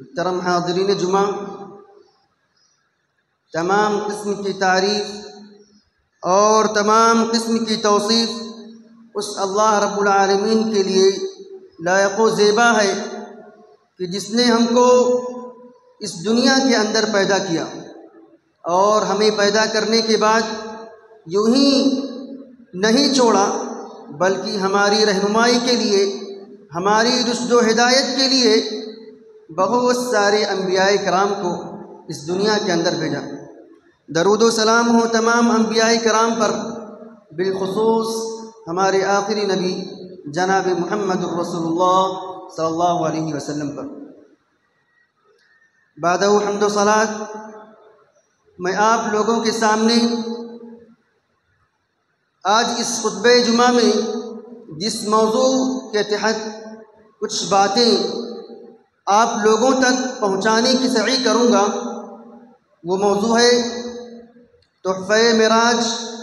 محترم حاضرین جمعہ، تمام قسم کی تعریف اور تمام قسم کی توصیف اس اللہ رب العالمین کے لیے لائق و زیبا ہے کہ جس نے ہم کو اس دنیا کے اندر پیدا کیا اور ہمیں پیدا کرنے کے بعد یوں ہی نہیں چھوڑا، بلکہ ہماری رہنمائی کے لیے، ہماری رشد و ہدایت کے لیے بہت سارے انبیاء کرام کو اس دنیا کے اندر بھیجا۔ درود و سلام ہو تمام انبیاء کرام پر، بالخصوص ہمارے آخری نبی جناب محمد الرسول اللہ صلی اللہ علیہ وسلم پر۔ بعد حمد و صلاۃ، میں آپ لوگوں کے سامنے آج اس خطبہ جمعہ میں جس موضوع کے تحت کچھ باتیں آپ لوگوں تک پہنچانے کی سعی کروں گا، وہ موضوع ہے تحفہ معراج،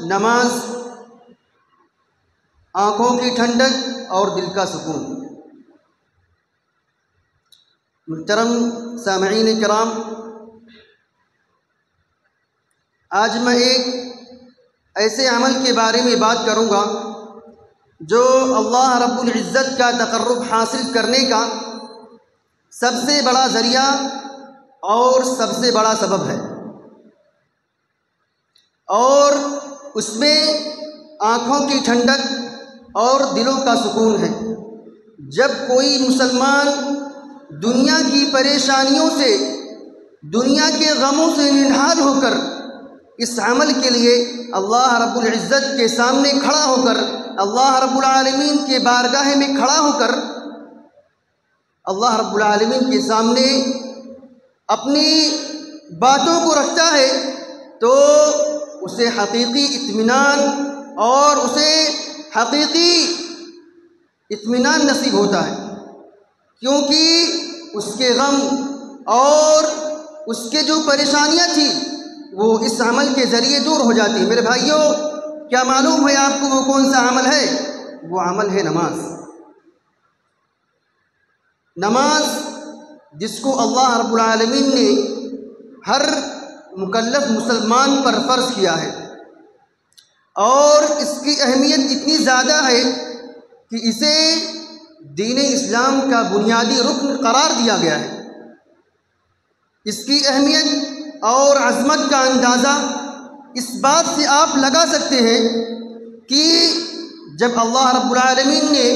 نماز، آنکھوں کی ٹھنڈک اور دل کا سکون۔ محترم سامعین کرام، آج میں ایک ایسے عمل کے بارے میں بات کروں گا جو اللہ رب العزت کا تقرب حاصل کرنے کا سب سے بڑا ذریعہ اور سب سے بڑا سبب ہے، اور اس میں آنکھوں کی ٹھنڈک اور دلوں کا سکون ہے۔ جب کوئی مسلمان دنیا کی پریشانیوں سے، دنیا کے غموں سے نڈھال ہو کر اس عمل کے لیے اللہ رب العزت کے سامنے کھڑا ہو کر، اللہ رب العالمین کے بارگاہ میں کھڑا ہو کر اللہ رب العالمین کے سامنے اپنی باتوں کو رکھتا ہے، تو اسے حقیقی اطمینان اور اسے حقیقی اطمینان نصیب ہوتا ہے، کیونکہ اس کے غم اور اس کے جو پریشانیاں تھیں وہ اس عمل کے ذریعے دور ہو جاتی ہیں۔ میرے بھائیوں، کیا معلوم ہے آپ کو وہ کون سا عمل ہے؟ وہ عمل ہے نماز۔ نماز جس کو اللہ رب العالمین نے ہر مکلف مسلمان پر فرض کیا ہے، اور اس کی اہمیت اتنی زیادہ ہے کہ اسے دین اسلام کا بنیادی رکن قرار دیا گیا ہے۔ اس کی اہمیت اور عظمت کا اندازہ اس بات سے آپ لگا سکتے ہیں کہ جب اللہ رب العالمین نے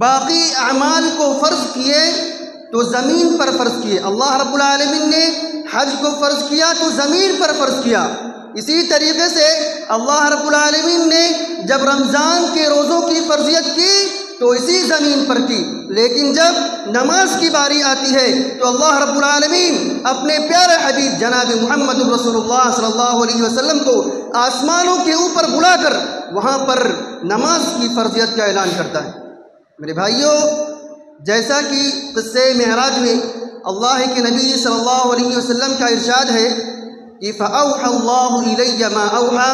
باقی اعمال کو فرض کیے تو زمین پر فرض کیے، اللہ رب العالمین نے حج کو فرض کیا تو زمین پر فرض کیا۔ اسی طریقے سے اللہ رب العالمین نے جب رمضان کے روزوں کی فرضیت کی تو اسی زمین پر کی، لیکن جب نماز کی باری آتی ہے تو اللہ رب العالمین اپنے پیارے حبیب جناب محمد الرسول اللہ صلی اللہ علیہ وسلم کو آسمانوں کے اوپر بلا کر وہاں پر نماز کی فرضیت کا اعلان کرتا ہے۔ میرے بھائیوں، جیسا کہ قصہ معراج میں اللہ کے نبی صلی اللہ علیہ وسلم کا ارشاد ہے کہ فَأَوْحَى اللَّهُ إِلَيَّ مَا أَوْحَى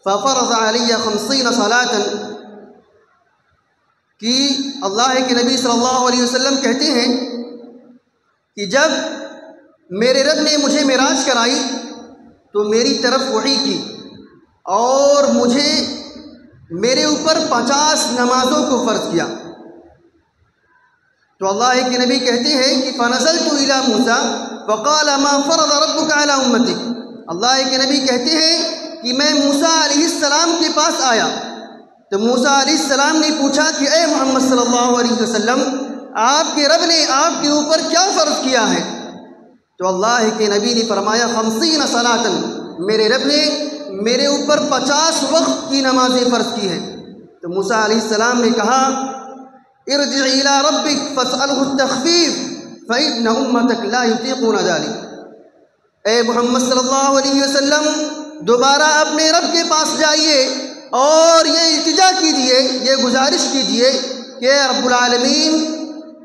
فَفَرَضَ عَلَيَّ 50 صَلَاةً، کہ اللہ کے نبی صلی اللہ علیہ وسلم کہتے ہیں کہ جب میرے رب نے مجھے معراج کرائی تو میری طرف وحی کی اور مجھے میرے اوپر 50 نمازوں کو فرض کیا۔ تو اللہ کے نبی کہتے ہیں کہ فَنَزَلْتُ إِلَى مُوسَى فَقَالَ مَا فَرَضَ رَبُّكَ عَلَى أُمَّتِكَ، اللہ کے نبی کہتے ہیں کہ میں موسیٰ علیہ السلام کے پاس آیا تو موسیٰ علیہ السلام نے پوچھا کہ اے محمد صلی اللہ علیہ وسلم، آپ کے رب نے آپ کے اوپر کیا فرض کیا ہے؟ تو اللہ کے نبی نے فرمایا 50 صلاۃ، میرے رب نے میرے اوپر 50 وقت کی نمازیں فرض کی ہیں۔ تو موسیٰ علیہ السلام نے کہا ارجع الى ربک فاسألہ التخفیف فإن امتک لا یطیقون ذلک، اے محمد صلی اللہ علیہ وسلم دوبارہ اپنے رب کے پاس جائیے اور یہ التجا کیجئے، یہ گزارش کیجئے کہ رب العالمین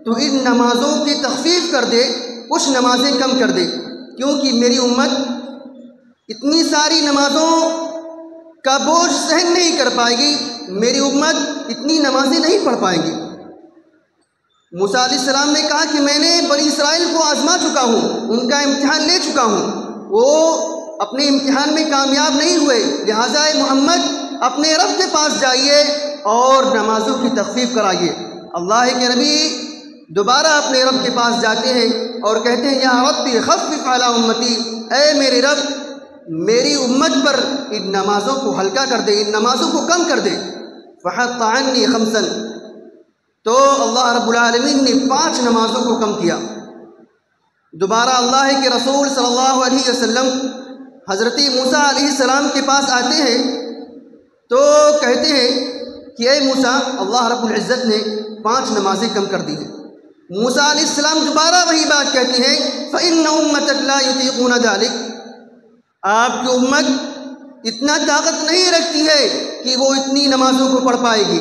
تو ان نمازوں کی تخفیف کر دے، کچھ نمازیں کم کر دے، کیونکہ میری امت اتنی ساری نمازوں کا بوجھ سہن نہیں کر پائے گی، میری امت اتنی نمازیں نہیں پڑھ پائے گی۔ موسیٰ علیہ السلام نے کہا کہ میں نے بنی اسرائیل کو آزما چکا ہوں، ان کا امتحان لے چکا ہوں، وہ اپنے امتحان میں کامیاب نہیں ہوئے، لہٰذا محمد اپنے رب کے پاس جائیے اور نمازوں کی تخفیف کرائیے۔ اللہ کے نبی دوبارہ اپنے رب کے پاس جاتے ہیں اور کہتے ہیں یا ربی خفف علی امتی، اے میرے رب میری امت پر ان نمازوں کو ہلکا کر دے، ان نمازوں کو کم کر دے۔ فحط عنی خمسا، تو اللہ رب العالمین نے 5 نمازوں کو کم کیا۔ دوبارہ اللہ کے رسول صلی اللہ علیہ وسلم حضرت موسیٰ علیہ السلام کے پاس آتے ہیں تو کہتے ہیں کہ اے موسیٰ اللہ رب العزت نے 5 نمازیں کم کر دی ہیں۔ موسیٰ علیہ السلام دوبارہ وہی بات کہتے ہیں فإن أمتك لا يطيقون ذلك، آپ کی امت اتنا طاقت نہیں رکھتی ہے کہ وہ اتنی نمازوں کو پڑھ پائے گی،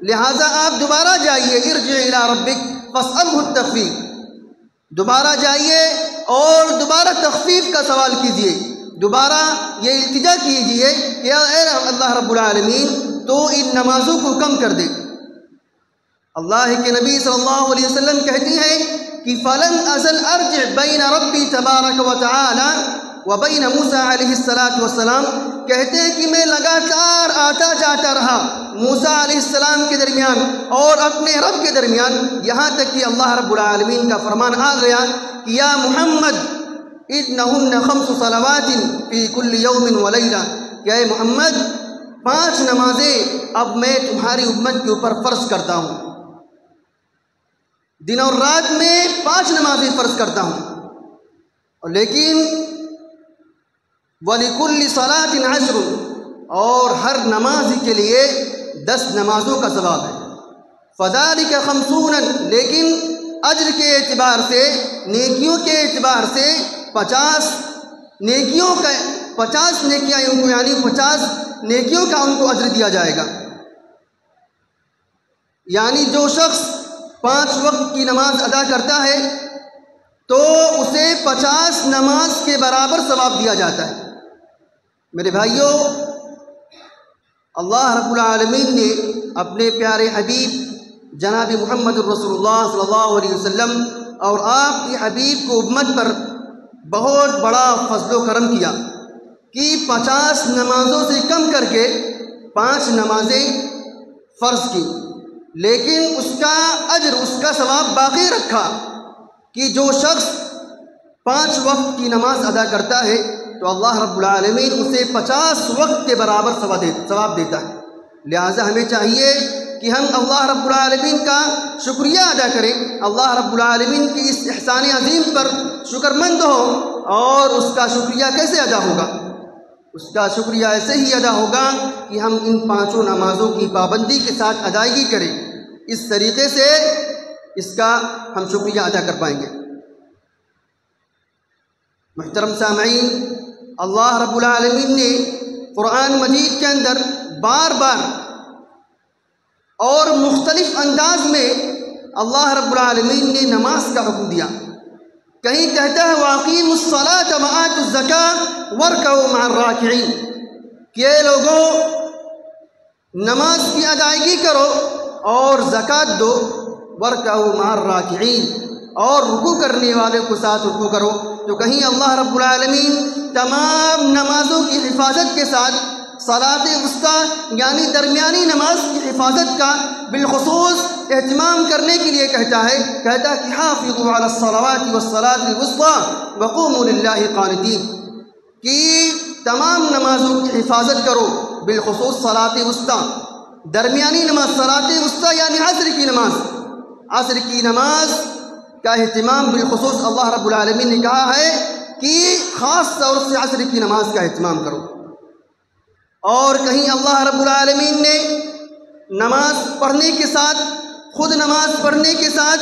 لہٰذا آپ دوبارہ جائیے ارجع الی ربک فاسألہ التخفیف، دوبارہ جائیے اور دوبارہ تخفیف کا سوال کیجیے، دوبارہ یہ التجا کیجیے کہ اے اللہ رب العالمین تو ان نمازوں کو کم کر دے۔ اللہ کے نبی صلی اللہ علیہ وسلم کہتی ہیں کہ فلن ازل ارجع بین ربی تبارک و تعالی و بین موسیٰ علیہ السلام، کہتے ہیں کہ میں لگاتار آتا جاتا رہا موسیٰ علیہ السلام کے درمیان اور اپنے رب کے درمیان، یہاں تک کہ اللہ رب العالمین کا فرمان آ گیا کہ یا محمد انہن 5 صلوات فی کل یوم و لیلہ، کہ اے محمد 5 نمازیں اب میں تمہاری امت کے اوپر فرض کرتا ہوں، دن اور رات میں 5 نمازیں فرض کرتا ہوں، لیکن وَلِكُلِّ صَلَاةٍ 10، اور ہر نماز کے لیے 10 نمازوں کا ثواب ہے۔ فَذَلِكَ 50، لیکن اجر کے اعتبار سے، نیکیوں کے اعتبار سے 50 نیکیوں کا 50 نیکیاں ان کو، یعنی 50 نیکیوں کا ان کو اجر دیا جائے گا، یعنی جو شخص 5 وقت کی نماز ادا کرتا ہے تو اسے 50 نماز کے برابر ثواب دیا جاتا ہے۔ میرے بھائیوں، اللہ رب العالمین نے اپنے پیارے حبیب جناب محمد الرسول اللہ صلی اللہ علیہ وسلم اور آپ کی حبیب کو امت پر بہت بڑا فضل و کرم کیا کہ 50 نمازوں سے کم کر کے 5 نمازیں فرض کی، لیکن اس کا اجر، اس کا ثواب باقی رکھا کہ جو شخص 5 وقت کی نماز ادا کرتا ہے تو اللہ رب العالمین اسے 50 وقت کے برابر ثواب دیتا ہے۔ لہٰذا ہمیں چاہیے کہ ہم اللہ رب العالمین کا شکریہ ادا کریں، اللہ رب العالمین کی اس احسان عظیم پر شکر مند ہوں، اور اس کا شکریہ کیسے ادا ہوگا؟ اس کا شکریہ ایسے ہی ادا ہوگا کہ ہم ان 5 نمازوں کی پابندی کے ساتھ ادائیگی کریں، اس طریقے سے اس کا ہم شکریہ ادا کر پائیں گے۔ محترم سامعین، اللہ رب العالمین نے قرآن مجید کے اندر بار بار اور مختلف انداز میں اللہ رب العالمین نے نماز کا حکم دیا۔ کہیں کہتا ہے وَأَقِيمُوا الصَّلَاةَ وَآتُوا الزَّكَاةَ وَارْكَعُوا مَعَ الرَّاكِعِينَ، کہ اے لوگوں نماز کی ادائیگی کرو اور زکوٰۃ دو، وَارْكَعُوا مَعَ الرَّاكِعِينَ، اور رکوع کرنے والے کو ساتھ رکوع کرو۔ تو کہیں اللہ رب العالمین تمام نمازوں کی حفاظت کے ساتھ صلاۃ وسطیٰ یعنی درمیانی نماز کی حفاظت کا بالخصوص اہتمام کرنے کے لیے کہتا ہے کہ حافظوا علی الصلوات والصلاۃ الوسطیٰ وقوموا للہ قانتین، کہ تمام نمازوں کی حفاظت کرو، بالخصوص صلاۃ وسطیٰ، درمیانی نماز صلاۃ وسطیٰ یعنی عصر کی نماز، عصر کی نماز کا اہتمام بالخصوص اللہ رب العالمین نے کہا ہے کہ خاص طور سے عصر کی نماز کا اہتمام کرو۔ اور کہیں اللہ رب العالمین نے نماز پڑھنے کے ساتھ، خود نماز پڑھنے کے ساتھ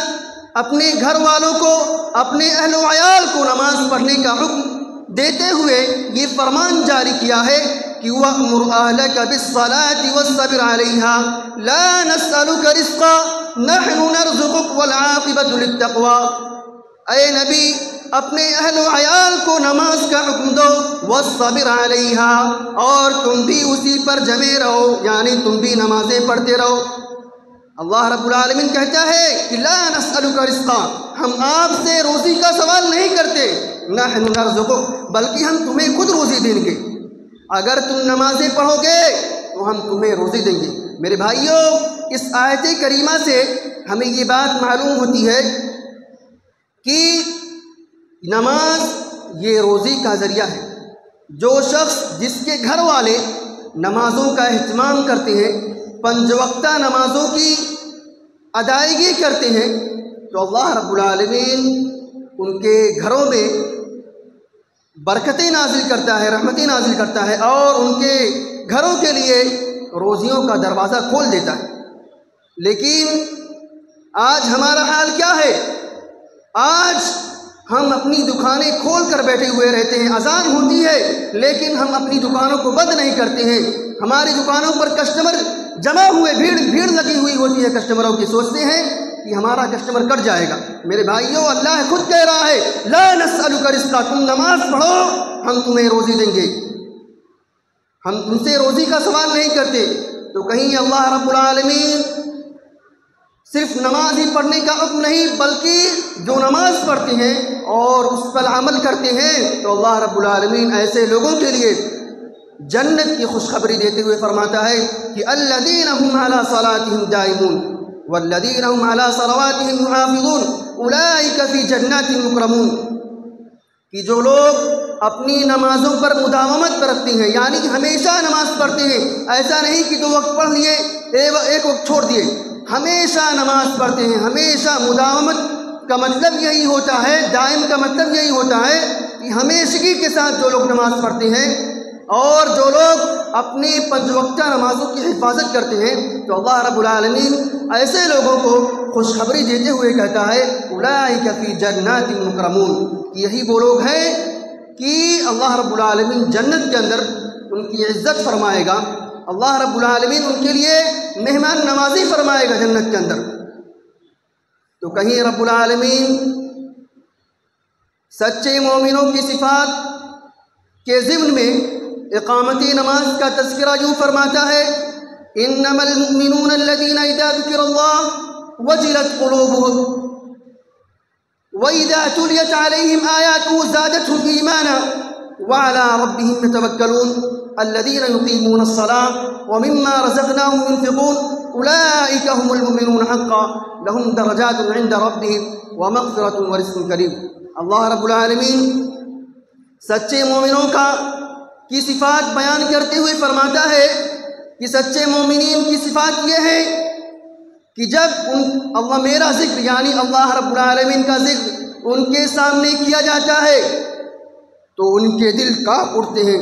اپنے گھر والوں کو، اپنے اہل و عیال کو نماز پڑھنے کا حکم دیتے ہوئے یہ فرمان جاری کیا ہے کہ وَأْمُرْ أَهْلَكَ بِالصَّلَاةِ وَاصْطَبِرْ عَلَيْهَا لَا نَسْأَلُكَ رِزْقًا نَحْنُ نَرْزُقُكَ وَالْعَاقِبَةُ لِلتَّقْوَىٰ، اے نبی اپنے اہل و عیال کو نماز کا حکم دو، وَاصْطَبِرْ عَلَيْهَا، اور تم بھی اسی پر جمے رہو، یعنی تم بھی نمازیں پڑھتے رہو۔ اللہ رب العالمین کہتا ہے کہ لا نسألک رزقا، ہم آپ سے روزی کا سوال نہیں کرتے، نحن نرزقک، بلکہ ہم تمہیں خود روزی دیں گے۔ اگر تم نمازیں پڑھو گے تو ہم تمہیں روزی دیں گے۔ میرے بھائیوں، اس آیت کریمہ سے ہمیں یہ بات معلوم ہوتی ہے کہ نماز یہ روزی کا ذریعہ ہے۔ جو شخص جس کے گھر والے نمازوں کا اہتمام کرتے ہیں، 5 وقتہ نمازوں کی ادائیگی کرتے ہیں، تو اللہ رب العالمین ان کے گھروں میں برکتیں نازل کرتا ہے، رحمتیں نازل کرتا ہے، اور ان کے گھروں کے لیے روزیوں کا دروازہ کھول دیتا ہے۔ لیکن آج ہمارا حال کیا ہے؟ آج ہم اپنی دکانیں کھول کر بیٹھے ہوئے رہتے ہیں، اذان ہوتی ہے لیکن ہم اپنی دکانوں کو بند نہیں کرتے ہیں۔ ہماری دکانوں پر کسٹمر جمع ہوئے، بھیڑ لگی ہوئی ہوتی ہے کسٹمروں کی، سوچتے ہیں کہ ہمارا کسٹمر کٹ جائے گا۔ میرے بھائیوں، اللہ خود کہہ رہا ہے لا نسألک رزقا، تم نماز پڑھو ہم تمہیں روزی دیں گے، ہم تم سے روزی کا سوال نہیں کرتے۔ تو کہیں اللہ رب العالمین صرف نماز ہی پڑھنے کا حکم نہیں، بلکہ جو نماز پڑھتے ہیں اور اس پر عمل کرتے ہیں تو اللہ رب العالمین ایسے لوگوں کے لیے جنت کی خوشخبری دیتے ہوئے فرماتا ہے کہ الذین هم علی صلاتهم دائمون والذین هم علی صلواتهم یحافظون اولئک فی جنات مکرمون، کہ جو لوگ اپنی نمازوں پر مداومت برتتے ہیں، یعنی ہمیشہ نماز پڑھتے ہیں، ایسا نہیں کہ 2 وقت پڑھ لیے ایک وقت چھوڑ دیے، ہمیشہ نماز پڑھتے ہیں، ہمیشہ مداومت کا مطلب یہی ہوتا ہے، دائم کا مطلب یہی ہوتا ہے کہ ہمیشگی کے ساتھ جو لوگ نماز پڑھتے ہیں اور جو لوگ اپنی 5 وقتہ نمازوں کی حفاظت کرتے ہیں، تو اللہ رب العالمین ایسے لوگوں کو خوشخبری دیتے ہوئے کہتا ہے اولئک فی جنات مکرمون، کہ یہی وہ لوگ ہیں کہ اللہ رب العالمین جنت کے اندر ان کی عزت فرمائے گا، اللہ رب العالمین ان کے لیے مہمان نوازی فرمائے گا جنت کے اندر۔ تو کہیں رب العالمین سچے مومنوں کی صفات کے ضمن میں اقامت نماز کا تذکرہ یوں فرماتا ہے انما المؤمنون الذین اذا ذکر اللہ وجلت قلوبهم وَإِذَا تُلِيَتْ عَلَيْهِمْ آيَاتُهُ زَادَتْهُمْ إِيمَانًا وَعَلَى رَبِّهِمْ يَتَوَكَّلُونَ الَّذِينَ يُقِيمُونَ الصَّلَاةَ وَمِمَّا رَزَقْنَاهُمْ يُنْفِقُونَ أُولَئِكَ هُمُ الْمُؤْمِنُونَ حَقًّا لَهُمْ دَرَجَاتٌ عِنْدَ رَبِّهِمْ وَمَغْفِرَةٌ وَرِزْقٌ كَرِيمٌ۔ اللہ رب العالمین سچے مومنوں کی صفات بیان کرتے ہوئے فرماتا ہے کہ سچے مومنین کی صفات یہ ہے کہ جب اللہ میرا ذکر یعنی اللہ رب العالمین کا ذکر ان کے سامنے کیا جاتا ہے تو ان کے دل کانپ اٹھتے ہیں۔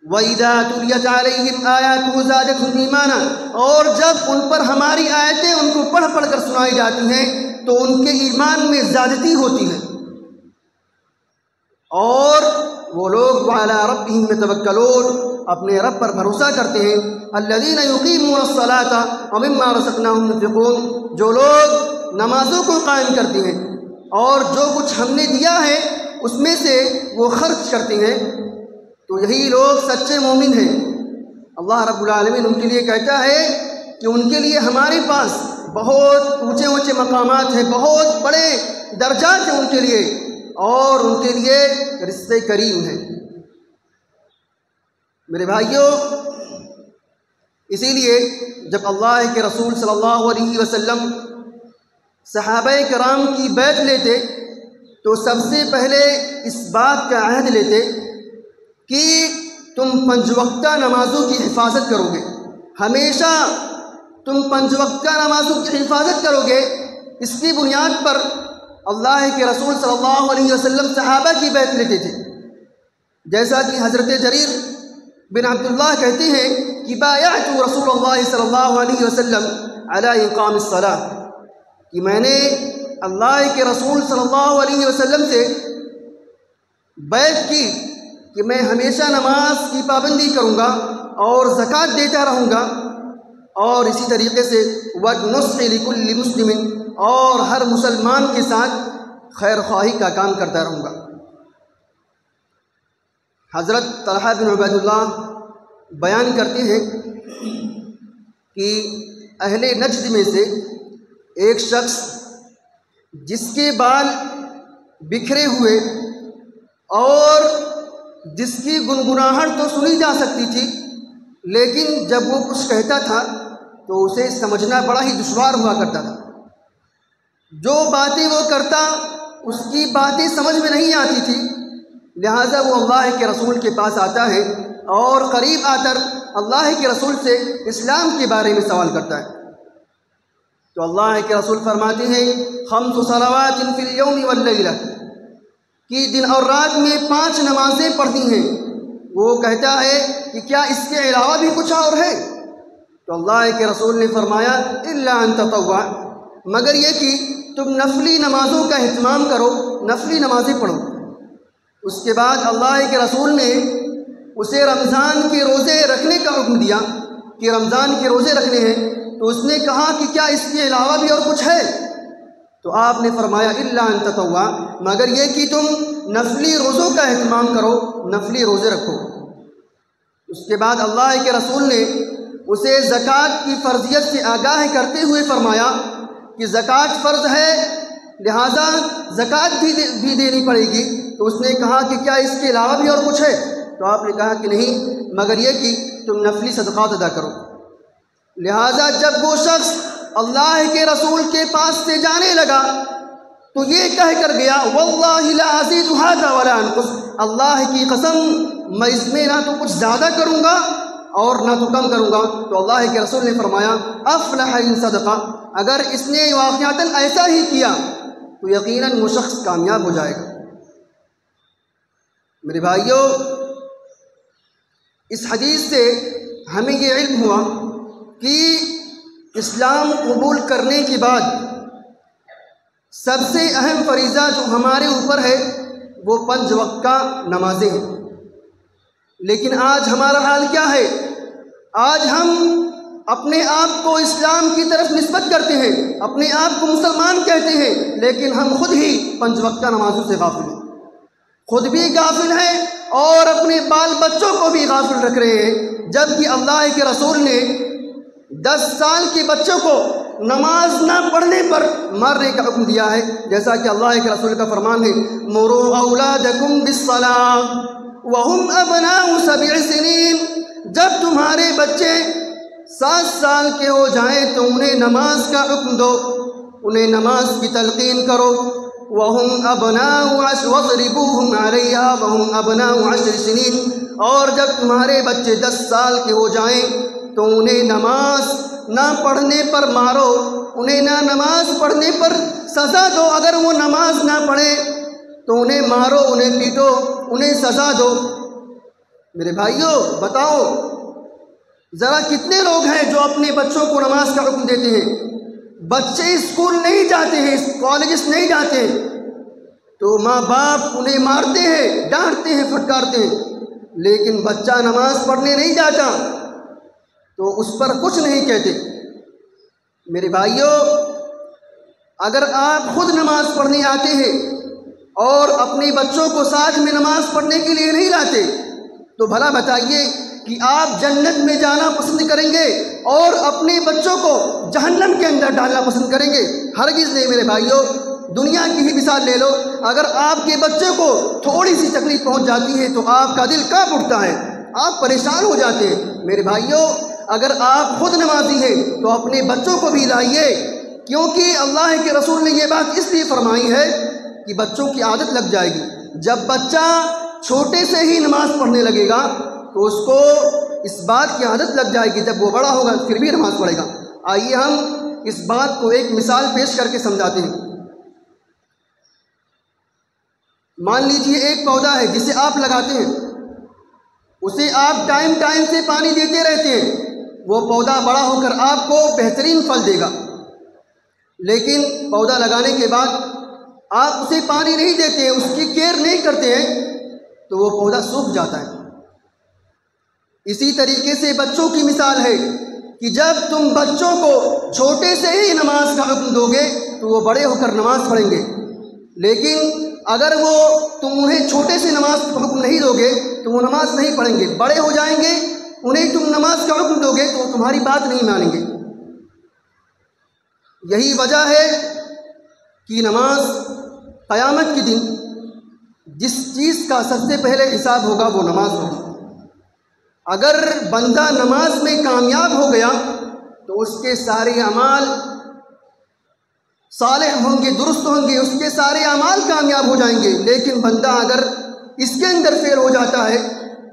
وَإِذَا تُلِيَتْ عَلَيْهِمْ آيَاتُهُ زَادَتْهُمْ إِيمَانًا، اور جب ان پر ہماری آیتیں ان کو پڑھ پڑھ کر سنائی جاتی ہیں تو ان کے ایمان میں زیادتی ہوتی ہے، اور وہ لوگ وَعَلَىٰ رَبِّهِمْ يَتَوَكَّلُونَ اپنے رب پر بھروسہ کرتے ہیں۔ الَّذِينَ يُقِيمُونَ الصَّلَاةَ وَمِمَّا رَزَقْنَاهُمْ يُنْفِقُونَ، جو لوگ نمازوں کو قائم کرتے ہیں اور جو کچھ ہم نے دیا ہے اس میں سے وہ خرچ کرتے ہیں، تو یہی لوگ سچے مومن ہیں۔ اللہ رب العالمین ان کے لیے کہتا ہے کہ ان کے لیے ہمارے پاس بہت اونچے اونچے مقامات ہیں، بہت بڑے درجات ہیں ان کے لیے، اور ان کے لیے رزق کریم ہے۔ میرے بھائیوں، اسی لیے جب اللہ کے رسول صلی اللہ علیہ وسلم صحابہ کرام کی بیعت لیتے تو سب سے پہلے اس بات کا عہد لیتے کہ تم 5 وقتہ نمازوں کی حفاظت کرو گے، ہمیشہ تم 5 وقتہ نمازوں کی حفاظت کرو گے۔ اس کی بنیاد پر اللہ کے رسول صلی اللہ علیہ وسلم صحابہ کی بیعت لیتے تھے، جیسا کہ حضرت جریر بن عبداللہ کہتے ہیں کہ بایعت رسول اللہ صلی اللہ علیہ وسلم علی اقام الصلاۃ، کہ میں نے اللہ کے رسول صلی اللہ علیہ وسلم سے بیعت کی کہ میں ہمیشہ نماز کی پابندی کروں گا اور زکوٰۃ دیتا رہوں گا، اور اسی طریقے سے وَالنُّصْحِ لِكُلِّ مُسْلِمٍ، اور ہر مسلمان کے ساتھ خیر خواہی کا کام کرتا رہوں گا۔ حضرت طلحہ بن عبید اللہ بیان کرتے ہیں کہ اہل نجد میں سے ایک شخص جس کے بال بکھرے ہوئے اور جس کی گنگناہٹ تو سنی جا سکتی تھی، لیکن جب وہ کچھ کہتا تھا تو اسے سمجھنا بڑا ہی دشوار ہوا کرتا تھا۔ جو باتیں وہ کرتا اس کی باتیں سمجھ میں نہیں آتی تھی، لہٰذا وہ اللہ کے رسول کے پاس آتا ہے اور قریب آ کر اللہ کے رسول سے اسلام کے بارے میں سوال کرتا ہے۔ تو اللہ کے رسول فرماتے ہیں 5 صلوات فی الیوم واللیلہ، کہ دن اور رات میں 5 نمازیں پڑھتی ہیں۔ وہ کہتا ہے کہ کیا اس کے علاوہ بھی کچھ اور ہے؟ تو اللہ کے رسول نے فرمایا الا ان تطوع، مگر یہ کہ تم نفلی نمازوں کا اہتمام کرو، نفلی نمازیں پڑھو۔ اس کے بعد اللہ کے رسول نے اسے رمضان کے روزے رکھنے کا حکم دیا کہ رمضان کے روزے رکھنے ہیں۔ تو اس نے کہا کہ کیا اس کے علاوہ بھی اور کچھ ہے؟ تو آپ نے فرمایا الا ان تطوع، مگر یہ کہ تم نفلی روزوں کا اہتمام کرو، نفلی روزے رکھو۔ اس کے بعد اللہ کے رسول نے اسے زکوٰۃ کی فرضیت سے آگاہ کرتے ہوئے فرمایا کہ زکوٰۃ فرض ہے، لہٰذا زکوٰۃ بھی دینی پڑے گی۔ تو اس نے کہا کہ کیا اس کے علاوہ بھی اور کچھ ہے؟ تو آپ نے کہا کہ نہیں، مگر یہ کہ تم نفلی صدقات ادا کرو۔ لہٰذا جب وہ شخص اللہ کے رسول کے پاس سے جانے لگا تو یہ کہہ کر گیا واللہ لا ازید ھذا ولا انقص، اللہ کی قسم میں اس میں نہ تو کچھ زیادہ کروں گا اور نہ تو کم کروں گا۔ تو اللہ کے رسول نے فرمایا افلح ان صدقہ، اگر اس نے واقعتاً ایسا ہی کیا تو یقیناً وہ شخص کامیاب ہو جائے گا۔ میرے بھائیوں، اس حدیث سے ہمیں یہ علم ہوا کہ اسلام قبول کرنے کے بعد سب سے اہم فریضہ جو ہمارے اوپر ہے وہ 5 وقت کا نمازیں ہیں۔ لیکن آج ہمارا حال کیا ہے؟ آج ہم اپنے آپ کو اسلام کی طرف نسبت کرتے ہیں، اپنے آپ کو مسلمان کہتے ہیں، لیکن ہم خود ہی 5 وقت کا نمازوں سے غافل ہیں، خود بھی غافل ہیں اور اپنے بال بچوں کو بھی غافل رکھ رہے ہیں، جبکہ اللہ کے رسول نے 10 سال کے بچوں کو نماز نہ پڑھنے پر مارنے کا حکم دیا ہے، جیسا کہ اللہ کے رسول کا فرمان ہے مروا اولادکم بالصلاۃ وہم ابناء 7 سنین، جب تمہارے بچے 7 سال کے ہو جائیں تو انہیں نماز کا حکم دو، انہیں نماز کی تلقین کرو۔ وہم ابناء 10 واضربوہم علیہا وہم ابناء 10 سنین، اور جب تمہارے بچے 10 سال کے ہو جائیں تو انہیں نماز نہ پڑھنے پر مارو، انہیں نہ نماز پڑھنے پر سزا دو، اگر وہ نماز نہ پڑھے تو انہیں مارو، انہیں پیٹو، انہیں سزا دو۔ میرے بھائیوں بتاؤ ذرا کتنے لوگ ہیں جو اپنے بچوں کو نماز کا حکم دیتے ہیں؟ بچے اسکول نہیں جاتے ہیں، کالجز نہیں جاتے ہیں تو ماں باپ انہیں مارتے ہیں، ڈانٹتے ہیں، پھٹکارتے ہیں، لیکن بچہ نماز پڑھنے نہیں جاتا تو اس پر کچھ نہیں کہتے۔ میرے بھائیوں، اگر آپ خود نماز پڑھنے آتے ہیں اور اپنے بچوں کو ساتھ میں نماز پڑھنے کے لیے نہیں لاتے تو بھلا بتائیے کہ آپ جنت میں جانا پسند کریں گے اور اپنے بچوں کو جہنم کے اندر ڈالنا پسند کریں گے؟ ہرگز نہیں میرے بھائیوں۔ دنیا کی ہی مثال لے لو، اگر آپ کے بچے کو تھوڑی سی تکلیف پہنچ جاتی ہے تو آپ کا دل کانپ اٹھتا ہے، آپ پریشان ہو جاتے ہیں۔ میرے بھائیوں، اگر آپ خود نمازی ہیں تو اپنے بچوں کو بھی لائیے، کیونکہ اللہ کے رسول نے یہ بات اس لیے فرمائی ہے کہ بچوں کی عادت لگ جائے گی۔ جب بچہ چھوٹے سے ہی نماز پڑھنے لگے گا تو اس کو اس بات کی عادت لگ جائے گی، جب وہ بڑا ہوگا پھر بھی نماز پڑھے گا۔ آئیے ہم اس بات کو ایک مثال پیش کر کے سمجھاتے ہیں۔ مان لیجیے ایک پودا ہے جسے آپ لگاتے ہیں، اسے آپ ٹائم سے پانی دیتے رہتے ہیں، وہ پودا بڑا ہو کر آپ کو بہترین پھل دے گا، لیکن پودا لگانے کے بعد آپ اسے پانی نہیں دیتے ہیں، اس کی کیئر نہیں کرتے ہیں تو وہ پودا سوکھ جاتا ہے۔ اسی طریقے سے بچوں کی مثال ہے کہ جب تم بچوں کو چھوٹے سے ہی نماز کا حکم دو گے تو وہ بڑے ہو کر نماز پڑھیں گے، لیکن اگر تم انہیں چھوٹے سے نماز کا حکم نہیں دو گے تو وہ نماز نہیں پڑھیں گے، بڑے ہو جائیں گے، انہیں تم نماز کا حکم دو گے تو وہ تمہاری بات نہیں مانیں گے۔ یہی وجہ ہے کہ نماز قیامت کے دن جس چیز کا سب سے پہلے حساب ہوگا وہ نماز ہوگی۔ اگر بندہ نماز میں کامیاب ہو گیا تو اس کے سارے اعمال صالح ہوں گے، درست ہوں گے، اس کے سارے اعمال کامیاب ہو جائیں گے۔ لیکن بندہ اگر اس کے اندر فیل ہو جاتا ہے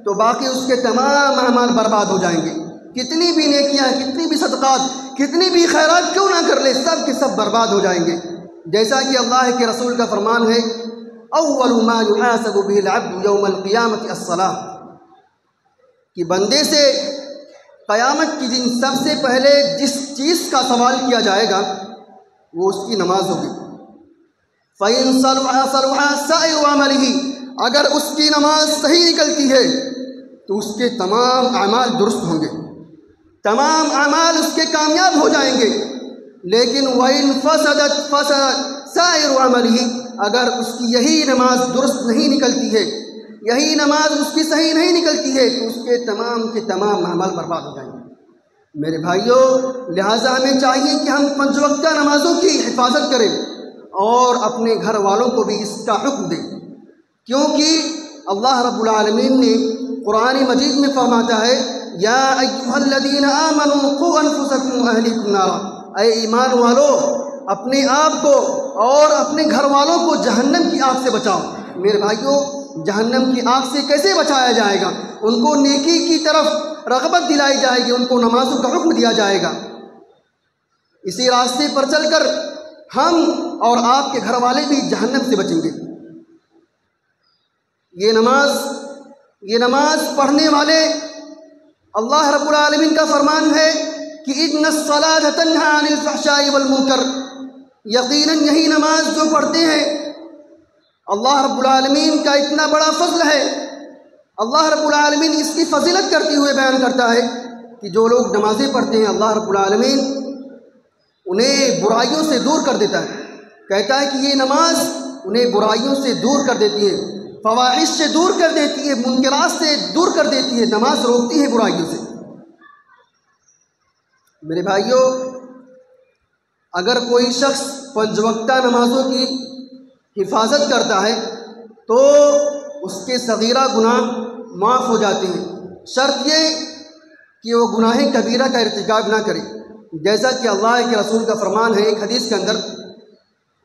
تو باقی اس کے تمام اعمال برباد ہو جائیں گے۔ کتنی بھی نیکیاں، کتنی بھی صدقات، کتنی بھی خیرات کیوں نہ کر لے، سب کے سب برباد ہو جائیں گے۔ جیسا کہ اللہ کے رسول کا فرمان ہے، اول ما يحاسب به العبد يوم القیامة الصلاة، کہ بندے سے قیامت کی دن سب سے پہلے جس چیز کا سوال کیا جائے گا وہ اس کی نماز ہوگی۔ فَإِن صَلُحَ صَلُحَ سَائِرُ عَمَلِهِ، اگر اس کی نماز صحیح نکلتی ہے تو اس کے تمام اعمال درست ہوں گے، تمام اعمال اس کے کامیاب ہو جائیں گے۔ لیکن وَإِن فَسَدَتْ فَسَدَ سَائِرُ عَمَلِهِ، اگر اس کی یہی نماز درست نہیں نکلتی ہے، یہی نماز اس کی صحیح نہیں نکلتی ہے تو اس کے تمام اعمال برباد ہو جائیں گے۔ میرے بھائیوں، لہٰذا ہمیں چاہیے کہ ہم 5 وقتہ نمازوں کی حفاظت کریں اور اپنے گھر والوں کو بھی اس کا حکم دیں، کیونکہ اللہ رب العالمین نے قرآن مجید میں فرماتا ہے، یا ایھا الذین آمنوا قوا انفسکم واہلیکم نارا، اے ایمان والو اپنے آپ کو اور اپنے گھر والوں کو جہنم کی آگ سے بچاؤ۔ میرے بھائیوں، جہنم کی آگ سے کیسے بچایا جائے گا؟ ان کو نیکی کی طرف رغبت دلائی جائے گی، ان کو نمازوں کا حکم دیا جائے گا۔ اسی راستے پر چل کر ہم اور آپ کے گھر والے بھی جہنم سے بچیں گے۔ یہ نماز پڑھنے والے، اللہ رب العالمین کا فرمان ہے کہ اِنَّ الصَّلَاةَ تَنْهَىٰ عَنِ الْفَحْشَاءِ وَالْمُنكَرِ، یقیناً یہی نماز جو پڑھتے ہیں، اللہ رب العالمین کا اتنا بڑا فضل ہے، اللہ رب العالمین اس کی فضیلت کرتے ہوئے بیان کرتا ہے کہ جو لوگ نمازیں پڑھتے ہیں اللہ رب العالمین انہیں برائیوں سے دور کر دیتا ہے۔ کہتا ہے کہ یہ نماز انہیں برائیوں سے دور کر دیتی ہے، فواحش سے دور کر دیتی ہے، منکرات سے دور کر دیتی ہے، نماز روکتی ہے برائیوں سے۔ میرے بھائیوں، اگر کوئی شخص 5 وقتہ نمازوں کی حفاظت کرتا ہے تو اس کے صغیرہ گناہ معاف ہو جاتے ہیں، شرط یہ کہ وہ گناہ کبیرہ کا ارتکاب نہ کرے، جیسا کہ اللہ کے رسول کا فرمان ہے ایک حدیث کے اندر،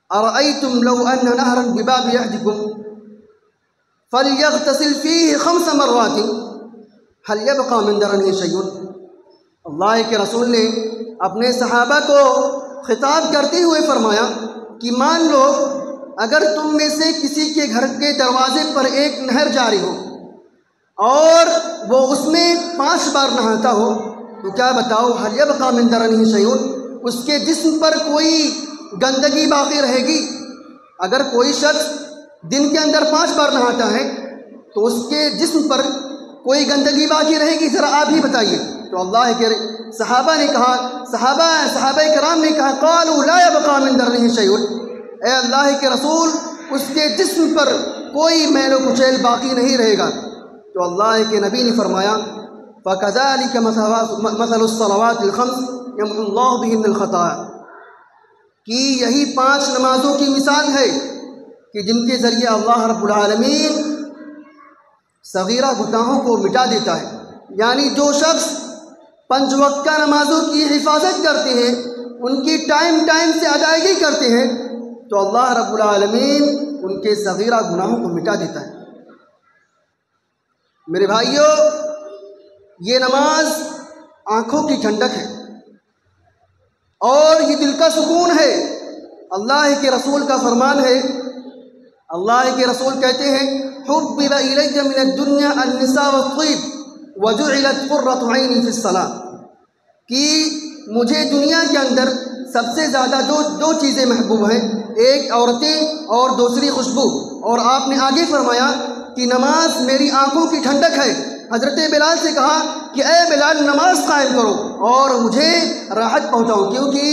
ارأیتم لو ان نہرا بباب احدکم فلیغتسل فیہ 5 مرات هل یبقى من درنہ شیء۔ اللہ کے رسول نے اپنے صحابہ کو خطاب کرتے ہوئے فرمایا کہ مان لو اگر تم میں سے کسی کے گھر کے دروازے پر ایک نہر جاری ہو اور وہ اس میں 5 بار نہاتا ہو تو کیا بتاؤ، هل يبقى من درنہ شیء، اس کے جسم پر کوئی گندگی باقی رہے گی؟ اگر کوئی شخص دن کے اندر 5 بار نہاتا ہے تو اس کے جسم پر کوئی گندگی باقی رہے گی؟ ذرا آپ ہی بتائیے۔ تو اللہ کے صحابہ نے کہا، صحابہ کرام نے کہا، قالوا لا يبقى من درنہ شیء، اے اللہ کے رسول اس کے جسم پر کوئی میل و کچیل باقی نہیں رہے گا۔ تو اللہ کے نبی نے فرمایا، فَكَذَلِكَ مَثَلُ الصَّلَوَاتِ الْخَمْسِ يَمْحُو اللَّهُ بِهِنَّ الْخَطَايَا، کہ یہی 5 نمازوں کی مثال ہے کہ جن کے ذریعے اللہ رب العالمین صغیرہ گناہوں کو مٹا دیتا ہے۔ یعنی جو شخص 5 وقتہ نمازوں کی حفاظت کرتے ہیں، ان کی ٹائم سے ادائیگی کرتے ہیں، تو اللہ رب العالمین ان کے صغیرہ گناہوں کو مٹا دیتا ہے۔ میرے بھائیوں، یہ نماز آنکھوں کی ٹھنڈک ہے اور یہ دل کا سکون ہے۔ اللہ کے رسول کا فرمان ہے، اللہ کے رسول کہتے ہیں، حُبِّبَ إِلَيَّ مِنَ الدُّنْيَا النِّسَاءُ وَالطِّيبُ وَجُعِلَتْ قُرَّةُ عَيْنِي فِي الصَّلَاةِ، کہ مجھے دنیا کے اندر سب سے زیادہ دو چیزیں محبوب ہیں، ایک عورتیں اور دوسری خوشبو۔ اور آپ نے آگے فرمایا کہ نماز میری آنکھوں کی ٹھنڈک ہے۔ حضرت بلال سے کہا کہ اے بلال نماز قائم کرو اور مجھے راحت پہنچاؤ، کیونکہ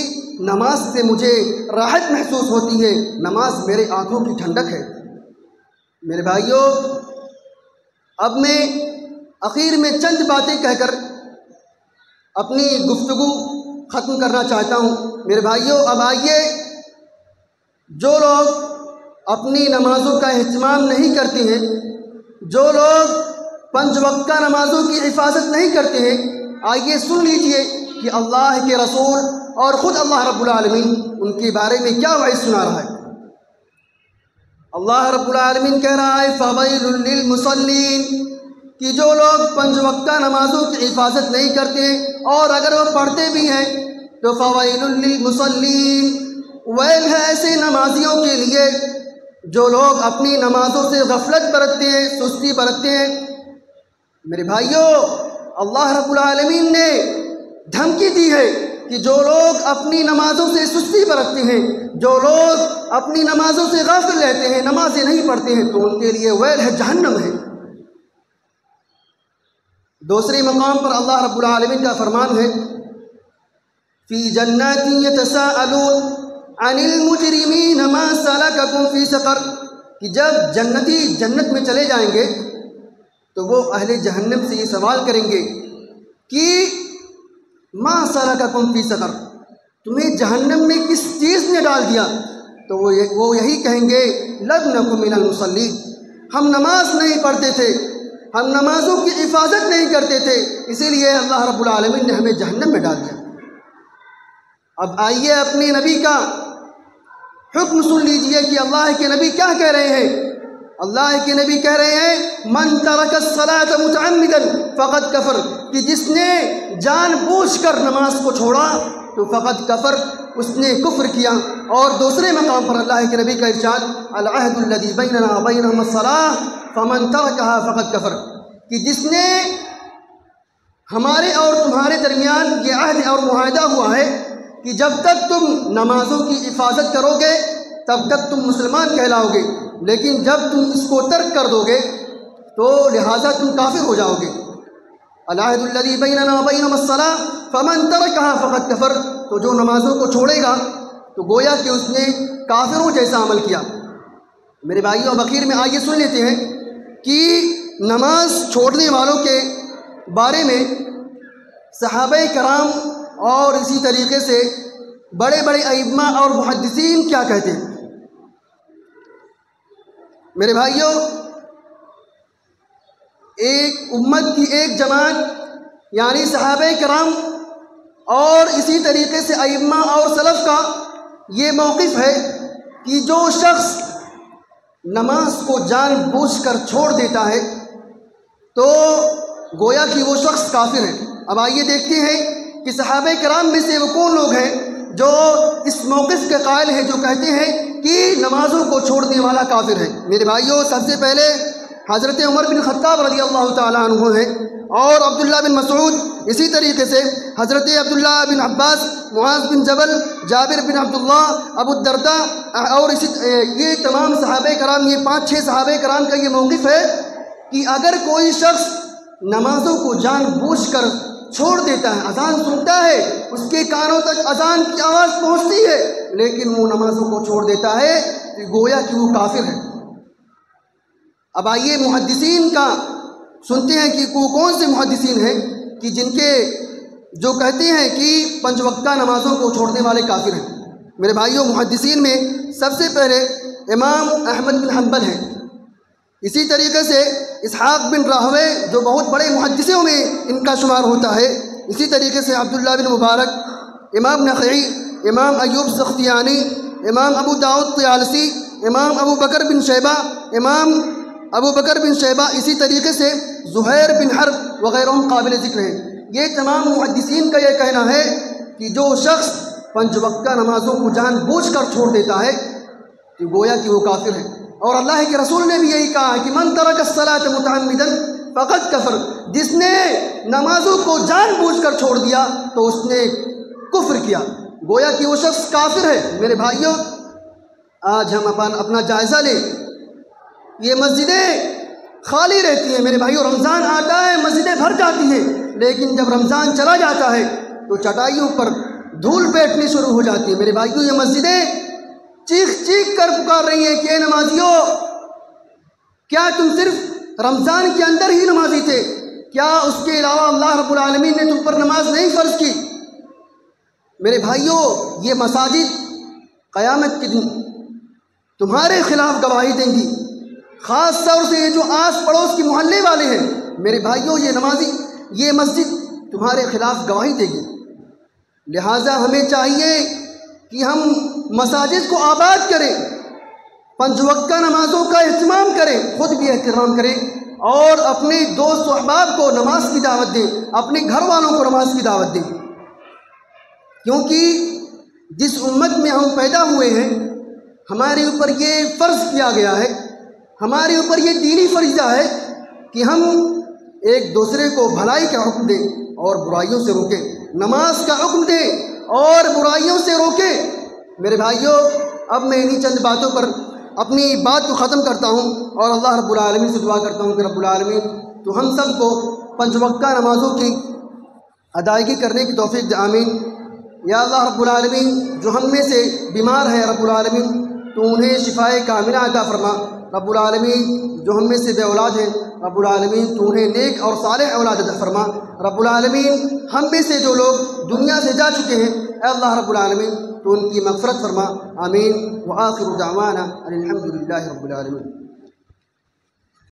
نماز سے مجھے راحت محسوس ہوتی ہے، نماز میرے آنکھوں کی ٹھنڈک ہے۔ میرے بھائیوں، اب میں آخر میں چند باتیں کہہ کر اپنی گفتگو ختم کرنا چاہتا ہوں۔ میرے بھائیوں، اب آئیے، جو لوگ اپنی نمازوں کا اہتمام نہیں کرتے ہیں، جو لوگ 5 وقتہ نمازوں کی حفاظت نہیں کرتے ہیں، آئیے سن لیجئے کہ اللہ کے رسول اور خود اللہ رب العالمین ان کے بارے میں کیا وعید سنا رہا ہے۔ اللہ رب العالمین کہہ رہا ہے فَوَيْلٌ لِّلْمُصَلِّينَ، کہ جو لوگ 5 وقتہ نمازوں کی حفاظت نہیں کرتے اور اگر وہ پڑھتے بھی ہیں تو فَوَيْلٌ لِّلْمُصَلِّينَ، ویل ہے ایسے نمازیوں کے لیے جو لوگ اپنی نمازوں سے غفلت برتتے ہیں، سستی برتتے ہیں۔ میرے بھائیوں، اللہ رب العالمین نے دھمکی دی ہے کہ جو لوگ اپنی نمازوں سے سستی برتتے ہیں، جو لوگ اپنی نمازوں سے غافل رہتے ہیں، نمازیں نہیں پڑھتے ہیں، تو ان کے لیے ویل ہے، جہنم ہے۔ دوسرے مقام پر اللہ رب العالمین کا فرمان ہے فی جنات یتساءلون عن المجرمین ما سلککم فی سقر، کہ جب جنتی جنت میں چلے جائیں گے تو وہ اہل جہنم سے یہ سوال کریں گے کہ ما سلککم فی سقر، تمہیں جہنم میں کس چیز نے ڈال دیا؟ تو وہ یہی کہیں گے لم نک من المصلین، ہم نماز نہیں پڑھتے تھے، ہم نمازوں کی حفاظت نہیں کرتے تھے، اسی لیے اللہ رب العالمین نے ہمیں جہنم میں ڈال دیا۔ اب آئیے اپنے نبی کا حکم سن لیجئے کہ اللہ کے نبی کیا کہہ رہے ہیں۔ اللہ کے نبی کہہ رہے ہیں من ترک الصلاۃ متعمدا فقد کفر، کہ جس نے جان بوجھ کر نماز کو چھوڑا تو فقد کفر، اس نے کفر کیا۔ اور دوسرے مقام پر اللہ کے نبی کا ارشاد العہد الذی بیننا وبینہم الصلاۃ فمن ترکہا فقد کفر، کہ جس نے ہمارے اور تمہارے درمیان یہ عہد اور معاہدہ ہوا ہے کہ جب تک تم نمازوں کی حفاظت کرو گے تب تک تم مسلمان کہلاؤ گے، لیکن جب تم اس کو ترک کر دو گے تو لہٰذا تم کافر ہو جاؤ گے۔ العہد الذی بیننا وبینہم الصلاۃ فمن ترکہا فقد کفر، تو جو نمازوں کو چھوڑے گا تو گویا کہ اس نے کافروں جیسا عمل کیا۔ میرے بھائیوں، اب آخر میں آئیے سن لیتے ہیں کہ نماز چھوڑنے والوں کے بارے میں صحابہ کرام اور اسی طریقے سے بڑے بڑے ائمہ اور محدثین کیا کہتے ہیں۔ میرے بھائیوں، ایک امت کی ایک جماعت یعنی صحابہ کرام اور اسی طریقے سے ائمہ اور سلف کا یہ موقف ہے کہ جو شخص نماز کو جان بوجھ کر چھوڑ دیتا ہے تو گویا کہ وہ شخص کافر ہے۔ اب آئیے دیکھتے ہیں کہ صحابہ کرام میں سے وہ کون لوگ ہیں جو اس موقف کے قائل ہیں، جو کہتے ہیں کہ نمازوں کو چھوڑنے والا کافر ہے۔ میرے بھائیوں، سب سے پہلے حضرت عمر بن خطاب رضی اللہ تعالیٰ عنہ ہیں، اور عبداللہ بن مسعود، اسی طریقے سے حضرت عبداللہ بن عباس، معاذ بن جبل، جابر بن عبداللہ، ابو الدرداء، اور یہ تمام صحابہ کرام، یہ 5-6 صحابہ کرام کا یہ موقف ہے کہ اگر کوئی شخص نمازوں کو جان بوجھ کر چھوڑ دیتا ہے، اذان سنتا ہے، اس کے کانوں تک اذان کی آواز پہنچتی ہے لیکن وہ نمازوں کو چھوڑ دیتا ہے تو گویا کہ وہ کافر ہے۔ اب آئیے محدثین کا سنتے ہیں کہ وہ کون سے محدثین ہیں کہ جن کے جو کہتے ہیں کہ 5 وقتہ نمازوں کو چھوڑنے والے کافر ہیں۔ میرے بھائیوں، محدثین میں سب سے پہلے امام احمد بن حنبل ہیں، اسی طریقے سے اسحاق بن راہوے جو بہت بڑے محدثوں میں ان کا شمار ہوتا ہے، اسی طریقے سے عبداللہ بن مبارک، امام نخعی، امام ایوب سختیانی، امام ابو داؤد طیالسی، امام ابو بکر بن شیبہ، اسی طریقے سے زہیر بن حرب وغیرہ قابل ذکر ہیں۔ یہ تمام محدثین کا یہ کہنا ہے کہ جو شخص 5 وقتہ نمازوں کو جان بوجھ کر چھوڑ دیتا ہے تو گویا کہ وہ کافر ہے۔ اور اللہ کے رسول نے بھی یہی کہا ہے کہ من ترک الصلاۃ متعمدا فقد کفر، جس نے نمازوں کو جان بوجھ کر چھوڑ دیا تو اس نے کفر کیا، گویا کہ وہ شخص کافر ہے۔ میرے بھائیوں، آج ہم اپنا جائزہ لیں، یہ مسجدیں خالی رہتی ہیں۔ میرے بھائیوں، رمضان آتا ہے مسجدیں بھر جاتی ہیں، لیکن جب رمضان چلا جاتا ہے تو چٹائیوں پر دھول بیٹھنی شروع ہو جاتی ہے۔ میرے بھائیوں، یہ مسجدیں چیخ چیخ کر پکار رہی ہیں کہ اے نمازیوں، کیا تم صرف رمضان کے اندر ہی نمازی تھے؟ کیا اس کے علاوہ اللہ رب العالمین نے تم پر نماز نہیں فرض کی؟ میرے بھائیوں، یہ مساجد قیامت کے دن تمہارے خلاف گواہی دیں گی، خاص طور سے یہ جو آس پڑوس کے محلے والے ہیں، میرے بھائیوں یہ نمازی، یہ مسجد تمہارے خلاف گواہی دے گی۔ لہٰذا ہمیں چاہیے کہ ہم مساجد کو آباد کریں، 5 وقت نمازوں کا اہتمام کریں، خود بھی اہتمام کریں، اور اپنے دوست و احباب کو نماز کی دعوت دیں، اپنے گھر والوں کو نماز کی دعوت دیں، کیونکہ جس امت میں ہم پیدا ہوئے ہیں ہمارے اوپر یہ فرض کیا گیا ہے، ہمارے اوپر یہ دینی فریضہ ہے کہ ہم ایک دوسرے کو بھلائی کا حکم دیں اور برائیوں سے روکیں، نماز کا حکم دیں اور برائیوں سے روکیں۔ میرے بھائیوں، اب میں انہی چند باتوں پر اپنی بات کو ختم کرتا ہوں اور اللہ رب العالمین سے دعا کرتا ہوں کہ رب العالمین تو ہم سب کو 5 وقت نمازوں کی ادائیگی کرنے کی توفیق دے، آمین۔ یا اللہ رب العالمین، جو ہم میں سے بیمار ہیں رب العالمین تو انہیں شفائے کاملہ عطا فرما، رب العالمین جو ہم میں سے بے اولاد ہیں رب العالمین تو انہیں نیک اور صالح اولاد عطا فرما، رب العالمین ہم میں سے جو لوگ دنیا سے جا چکے ہیں اے اللہ رب العالمین تو ان کی مغفرت فرما، آمین۔ وآخر دعوانا ان الحمد للہ رب العالمین۔